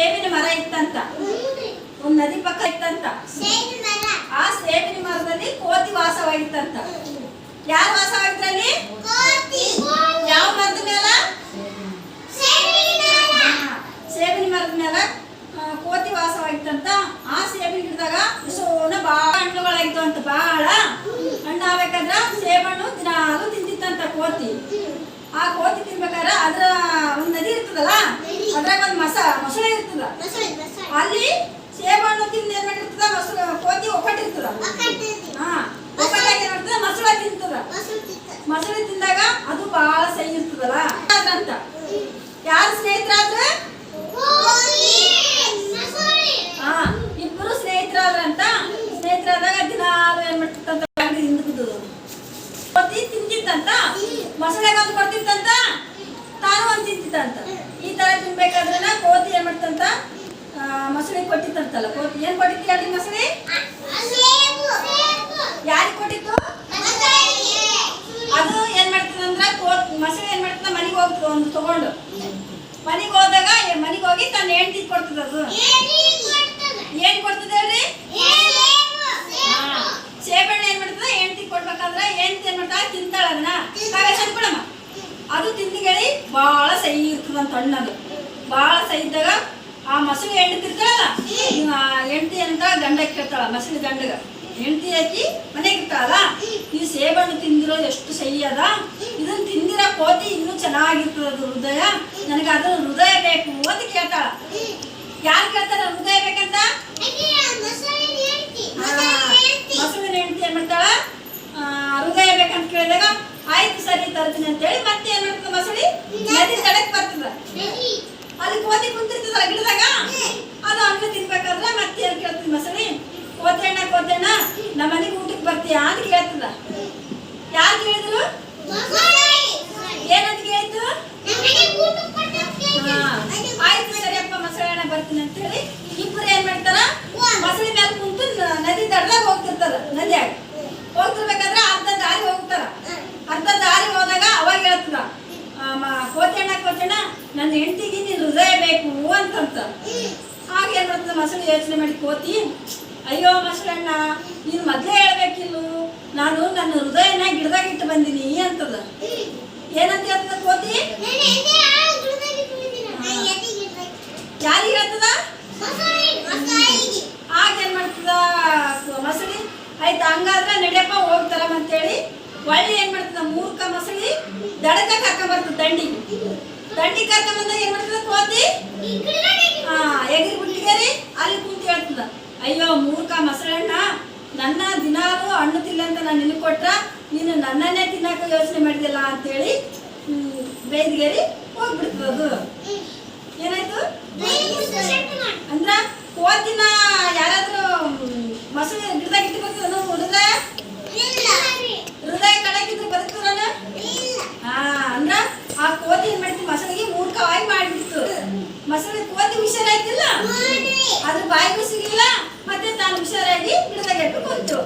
ಸೇಬಿನ ಮರ ಇತ್ತಂತ. ಒಂದು ನದಿ ಪಕ್ಕ ಇತ್ತಂತ. ಆ ಸೇಬಿನ ಮರದಲ್ಲಿ ಕೋತಿ ವಾಸವಾಗಿತ್ತಂತ. ಯಾರು ವಾಸವಾಗಿದ್ರಲ್ಲಿ? ಯಾವ ಮರದ ಮೇಲ? ಸೇಬಿನ ಮರದ ಮೇಲ ಕೋತಿ ವಾಸವಾಗಿತ್ತಂತ. ಆ ಸೇಬಿನ ಗಿಡದಾಗ ಸೋನ ಬಾಳ ಹಣ್ಣುಗಳಾಗಿತ್ತು ಅಂತ. ಬಾಳ ಹಣ್ಣು ಆಗ್ಬೇಕಾದ್ರ ಸೇಬಣ್ಣು ದಿನಾಲು ತಿಂತಿತ್ತಂತ ಕೋತಿ. ಆ ಕೋತಿ ತಿನ್ಬೇಕಾದ್ರೆ ಅದ್ರ ಒಂದು ನದಿ ಇರ್ತದಲ್ಲ, ಅದ್ರಾಗ ಒಂದು ಮೊಸಳೆ ಇರ್ತದ. ಅಲ್ಲಿ ಸೇಬಣ್ಣು ತಿಂದು ಏನ್ ಮಾಡಿರ್ತದ, ಕೋತಿ ಒಕ್ಕಟ್ಟಿರ್ತದ. ಒಕ್ಕಟ್ಟಾಗಿ ಏನ್ ಮಾಡ್ತದ, ಮೊಸಳೆ ತಿಂತದ. ಮೊಸಳೆ ತಿಂದಾಗ ಅದು ಬಹಳ ಸಹಿ ಇರ್ತದಲ್ಲ ಅಂತ. ಯಾರು ಸ್ನೇಹಿತರಾದ್ರೆ? ಇಬ್ಬರು ಸ್ನೇಹಿತರಾದ್ರಂತ. ಸ್ನೇಹಿತರಾದಾಗ ದಿನಾಲು ಏನ್ ಮಾಡ್ತಿತ್ತಂತ, ಕೋತಿ ತಿಂತಿತ್ತಂತ. ಮೊಸಳೆಗೆ ಒಂದು ಕೊಡ್ತಿತ್ತಂತ, ತಾನು ಒಂದು ತಿಂತಿತ್ತಂತ. ಈ ತರ ತಿನ್ಬೇಕಾದ್ರೆ ಕೋತಿ ಏನ್ ಮಾಡ್ತಂತ, ಮೊಸಳೆ ಕೊಟ್ಟಿತ್ತಂತಲ್ಲ. ಕೋತಿ ಏನ್ ಕೊಟ್ಟಿತ್ತು ಹೇಳಿ? ಮೊಸಳೆ ಯಾರಿಗೆ ಕೊಟ್ಟಿತ್ತು? ಅದು ಏನ್ ಮಾಡ್ತದಂದ್ರ, ಮೊಸಳೆ ಏನ್ ಮಾಡ್ತದ, ಮನೆಗೆ ಹೋಗ್ತದ ಒಂದು ತಗೊಂಡು. ಮನೆಗೆ ಹೋದಾಗ ಮನೆಗೆ ಹೋಗಿ ತನ್ನ ಹೆಂಡತಿ ಕೊಡ್ತದ. ಅದು ಏನ್ ಕೊಡ್ತದ ಹೇಳ್ರಿ? ಸೇಬಣ್ಣ ಏನ್ ಮಾಡ್ತದ, ಹೆಂಡತಿ ಕೊಡ್ಬೇಕಾದ್ರೆ ಹೆಂಡತಿ ಏನ್ ಮಾಡ್ತಾಳ, ತಿಂತಾಳ. ಅದನ್ನ ಕೊಡಮ್ಮ. ಅದು ತಿಂದಿಗಳಿ ಬಹಳ ಸಹಿ ಇರ್ತದಂತ ಹಣ್ಣದು. ಬಹಳ ಸಹಿ ಇದ್ದಾಗ ಆ ಮೊಸಳೆ ಹೆಂಡತಿ ಇರ್ತಾಳಲ್ಲ, ಹೆಂಡತಿ ಅಂತ ಗಂಡ ಕೇಳ್ತಾಳ. ಮೊಸಳೆ ಗಂಡಗ ಹೆಂಡತಿ ಹಾಕಿ ಮನೆಗೆ ಇರ್ತಾಳಲ್ಲ, ಈ ಸೇಬಣ್ಣು ತಿಂದಿರೋ ಎಷ್ಟು ಸಹಿ ಅದ. ಇದನ್ನ ತಿಂದಿರೋ ಕೋತಿ ಇನ್ನೂ ಚೆನ್ನಾಗಿರ್ತದ ಅದು ಹೃದಯ. ನನಗೆ ಅದ್ರ ಹೃದಯ ಬೇಕು ಅಂತ ಕೇಳ್ತಾಳ. ಯಾರು ಕೇಳ್ತಾರ ಹೃದಯ ಬೇಕಂತ? ಮೊಸಳಿನ ಹೆಂಡತಿ ಏನ್ ಮಾಡ್ತಾಳ, ಹೃದಯ ಬೇಕಂತ ಕೇಳಿದಾಗ ಆಯ್ತು ಸರಿ ತರ್ತೀನಿ ಅಂತೇಳಿ ಮತ್ತೆ ಏನ್ ಮಾಡ್ತದ, ಮೊಸಳಿ ನದಿ ತಡಕ್ ಬರ್ತದ. ಅಲ್ಲಿ ಕೋತಿ ಕುಂತಿರ್ತದಲ್ಲ ಗಿಡದಾಗ, ಅದು ಹಣ್ಣು ತಿನ್ಬೇಕಾದ್ರೆ ಮತ್ತೆ ಏನ್ ಕೇಳ್ತದ ಮೊಸಳಿ, ಕೋತಣ್ಣ ನಮ್ಮ ಮನೆಗೆ ಊಟಕ್ಕೆ ಬರ್ತೀಯಾ ಅಂತ ಕೇಳ್ತದ. ಯಾರು ಕೇಳಿದ್ರು? ಏನಂತ ಕೇಳಿದ್ರು? ಆಯ್ತು ಸರಿಯಪ್ಪ ಮೊಸಳೆಣ್ಣ ಬರ್ತೀನಿ ಅಂತ ಹೇಳಿ ಇಬ್ಬರು ಏನ್ ಮಾಡ್ತಾರ, ಮೊಸಳಿ ಮೇಲೆ ಕುಂತು ನದಿ ದಡ್ದಾಗ ಹೋಗ್ತಿರ್ತಾರ. ನದಿಯಾಗ ಹೋಗ್ತಿರ್ಬೇಕಾದ್ರೆ ಅರ್ಧ ದಾರಿ ಹೋಗ್ತಾರ. ಅರ್ಧ ದಾರಿ ಹೋದಾಗ ಅವಾಗ ಹೇಳ್ತದ, ಕೋತಣ್ಣ ನನ್ನ ಹೆಂಡತಿಗೆ ನೀನ್ ಹೃದಯ ಬೇಕು ಅಂತಂತ. ಆಗ ಏನ್ ಮಾಡ್ತದ, ಮೊಸಳಿ ಯೋಚನೆ ಮಾಡಿ ಕೋತಿ, ಅಯ್ಯೋ ಮೊಸಳೆಣ್ಣ ನೀನು ಮೊದ್ಲೇ ಹೇಳ್ಬೇಕಿಲ್ಲ, ನಾನು ನನ್ನ ಹೃದಯನ ಗಿಡದಾಗ ಇಟ್ಟು ಬಂದೀನಿ ಅಂತದ. ಏನಂತ ಹೇಳ್ತದ ಕೋತಿ? ಯಾರಿಗೆ ಹೇಳ್ತದ? ಆಗ ಏನ್ ಮಾಡ್ತದ ಮೊಸಳಿ, ಆಯ್ತು ಹಂಗಾದ್ರೆ ನಡಿಯಪ್ಪ ಹೋಗ್ತಾರ ಅಂತೇಳಿ ಒಳ್ಳೆ ಏನ್ ಮಾಡ್ತದ, ಮೂರ್ಖ ಮೊಸಳಿ ದಡಕ ಕರ್ಕೊಂಡ್ ಬರ್ತದ. ದಂಡಿ ಕರ್ಕೊಂಡ್ ಬಂದಾಗ ಏನ್ ಮಾಡ್ತದ ಕೋತಿ, ಎಗಿರಿ ಬಿಟ್ಟಿಗೇರಿ ಅಲ್ಲಿ ಕುಂತ ಹೇಳ್ತದ, ಅಯ್ಯೋ ಮೂರ್ಖ ಮೊಸಳೆಣ್ಣ, ನನ್ನ ದಿನಾಲು ಹಣ್ಣು ತಿಲ್ಲ ಅಂತ ನಾನು ನಿನಗೆ ಕೊಟ್ರ, ನೀನು ನನ್ನನ್ನೇ ತಿನ್ನಕ ಯೋಚನೆ ಮಾಡಿದಿಲ್ಲ ಅಂತೇಳಿ ಬೇದಿಗೇರಿ ಹೋಗ್ಬಿಡ್ತದ. ಅದು ಏನಾಯ್ತು ಅಂದ್ರ ಕೋತಿನ ಯಾರಾದ್ರೂ ಮೊಸಳೆ ಗಿಡದಾಗ ಇಟ್ಟು ಬರ್ತದ, ಹೃದಯ ಕಡಕಿದ್ರೆ ಬದುಕ್ತದ. ಅಂದ್ರ ಆ ಕೋತಿ ಏನ್ ಮಾಡ್ತೀವಿ, ಮೊಸಳೆಗೆ ಮೂರ್ಖವಾಗಿ ಮಾಡ್ಬಿಡ್ತು. ಮೊಸಳೆ ಕೋತಿ ಹುಷಾರಾಯ್ತಿಲ್ಲ, ಅದ್ರ ಬಾಯಿಗೂ ಸಿಗಿಲ್ಲ, ಮತ್ತೆ ತಾನು ಹುಷಾರಾಗಿ ಗಿಡದಾಗ ಇಟ್ಟು ಕುಂತು.